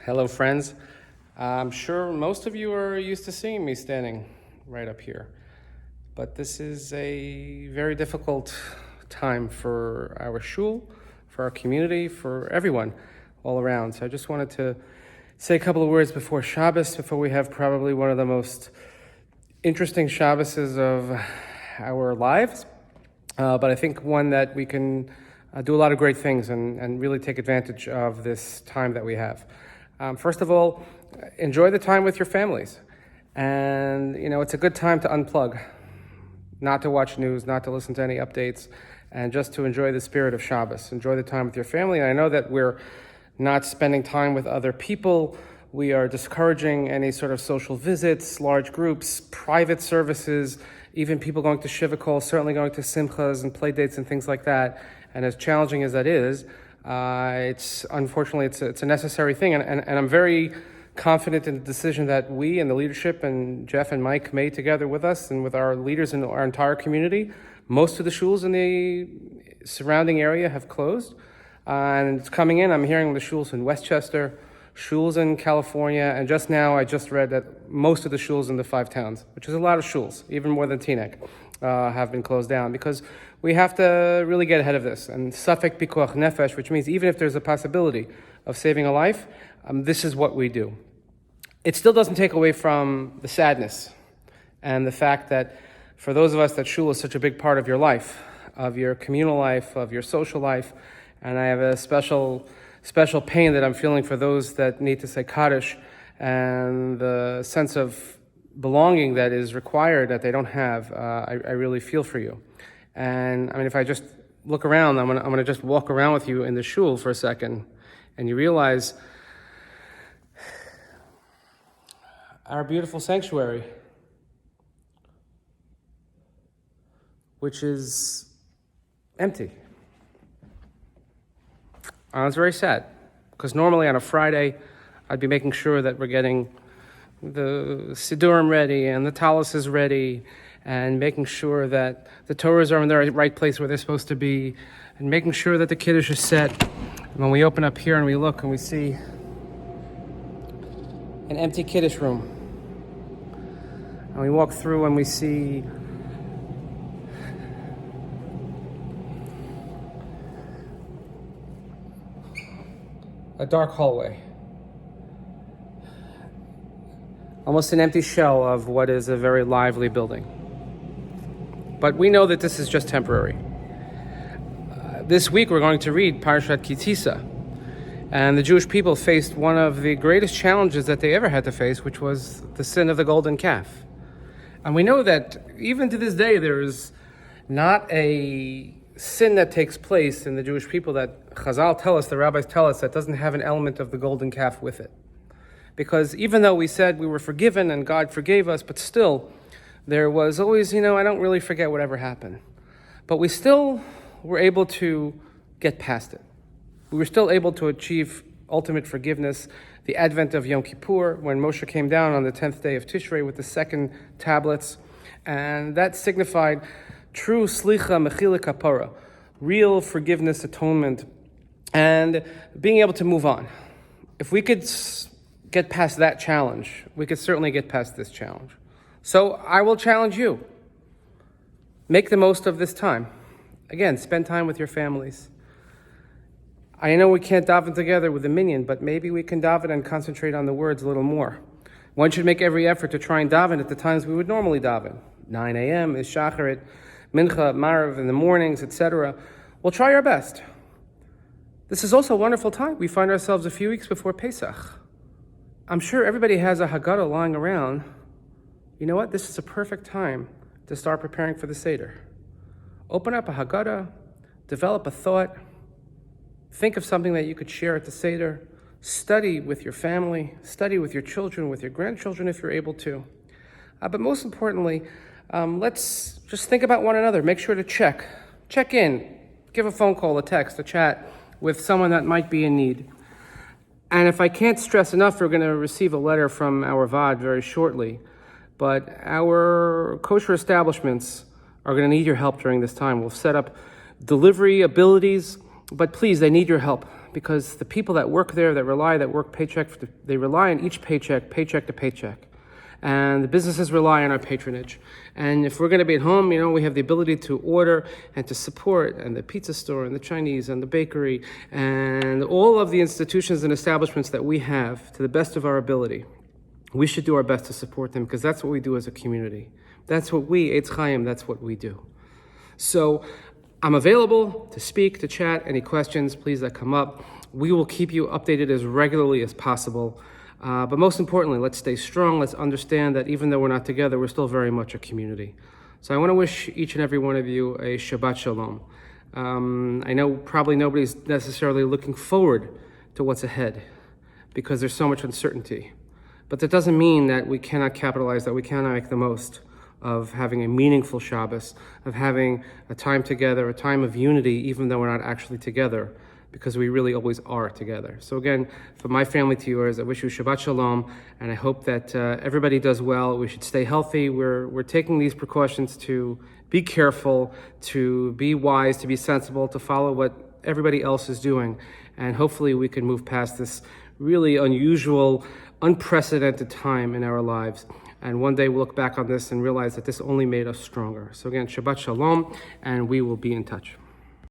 Hello, friends. I'm sure most of you are used to seeing me standing right up here, but this is a very difficult time for our shul, for our community, for everyone all around. So I just wanted to say a couple of words before Shabbos, before we have probably one of the most interesting Shabboses of our lives, but I think one that we can do a lot of great things and really take advantage of this time that we have. First of all, enjoy the time with your families. And, it's a good time to unplug, not to watch news, not to listen to any updates, and just to enjoy the spirit of Shabbos. Enjoy the time with your family. And I know that we're not spending time with other people. We are discouraging any sort of social visits, large groups, private services, even people going to Shiva Kol, certainly going to Simchas and play dates and things like that. And as challenging as that is, it's a necessary thing, and I'm very confident in the decision that we and the leadership and Jeff and Mike made together with us and with our leaders in our entire community. Most of the shuls in the surrounding area have closed, and it's coming in. I'm hearing the shuls in Westchester, shuls in California, and just now I just read that most of the shuls in the 5 towns, which is a lot of shuls, even more than Teaneck, have been closed down because we have to really get ahead of this. And Safek Pikuach Nefesh, which means even if there's a possibility of saving a life, this is what we do. It still doesn't take away from the sadness and the fact that for those of us that shul is such a big part of your life, of your communal life, of your social life, and I have a special pain that I'm feeling for those that need to say Kaddish and the sense of belonging that is required that they don't have. I really feel for you. And I mean, if I just look around, I'm gonna just walk around with you in the shul for a second, and you realize our beautiful sanctuary, which is empty. It's very sad, because normally on a Friday, I'd be making sure that we're getting the Siddurim ready and the Talis is ready, and making sure that the Torahs are in the right place where they're supposed to be, and making sure that the Kiddush is set. And when we open up here and we look and we see an empty Kiddush room, and we walk through and we see a dark hallway, almost an empty shell of what is a very lively building. But we know that this is just temporary. This week we're going to read Parshat Kitisa, and the Jewish people faced one of the greatest challenges that they ever had to face, which was the sin of the golden calf. And we know that even to this day there is not a sin that takes place in the Jewish people that Chazal tell us, the rabbis tell us, that doesn't have an element of the golden calf with it. Because even though we said we were forgiven and God forgave us, but still, there was always, I don't really forget whatever happened. But we still were able to get past it. We were still able to achieve ultimate forgiveness. The advent of Yom Kippur, when Moshe came down on the 10th day of Tishrei with the second tablets, and that signified true slicha mechila kapara, real forgiveness, atonement, and being able to move on. If we could get past that challenge, we could certainly get past this challenge. So I will challenge you. Make the most of this time. Again, spend time with your families. I know we can't daven together with a minyan, but maybe we can daven and concentrate on the words a little more. One should make every effort to try and daven at the times we would normally daven. 9 a.m. is shacharit, mincha, marav in the mornings, etc. We'll try our best. This is also a wonderful time. We find ourselves a few weeks before Pesach. I'm sure everybody has a Haggadah lying around. You know what? This is a perfect time to start preparing for the Seder. Open up a Haggadah, develop a thought, think of something that you could share at the Seder, study with your family, study with your children, with your grandchildren if you're able to. But most importantly, let's just think about one another. Make sure to check in, give a phone call, a text, a chat with someone that might be in need. And if I can't stress enough, we're going to receive a letter from our VAD very shortly. But our kosher establishments are going to need your help during this time. We'll set up delivery abilities, but please, they need your help because the people that work there, that work paycheck, they rely on each paycheck to paycheck. And the businesses rely on our patronage. And if we're going to be at home, we have the ability to order and to support, and the pizza store and the Chinese and the bakery and all of the institutions and establishments that we have to the best of our ability. We should do our best to support them, because that's what we do as a community. That's what Eitz Chaim, that's what we do. So I'm available to speak, to chat. Any questions, please, that come up. We will keep you updated as regularly as possible. But most importantly, let's stay strong. Let's understand that even though we're not together, we're still very much a community. So I want to wish each and every one of you a Shabbat Shalom. I know probably nobody's necessarily looking forward to what's ahead, because there's so much uncertainty. But that doesn't mean that we cannot capitalize, that we cannot make the most of having a meaningful Shabbos, of having a time together, a time of unity, even though we're not actually together, because we really always are together. So again, from my family to yours, I wish you Shabbat Shalom, and I hope that everybody does well. We should stay healthy. We're taking these precautions to be careful, to be wise, to be sensible, to follow what everybody else is doing, and hopefully we can move past this really unusual, unprecedented time in our lives. And one day we'll look back on this and realize that this only made us stronger. So again, Shabbat Shalom, and we will be in touch.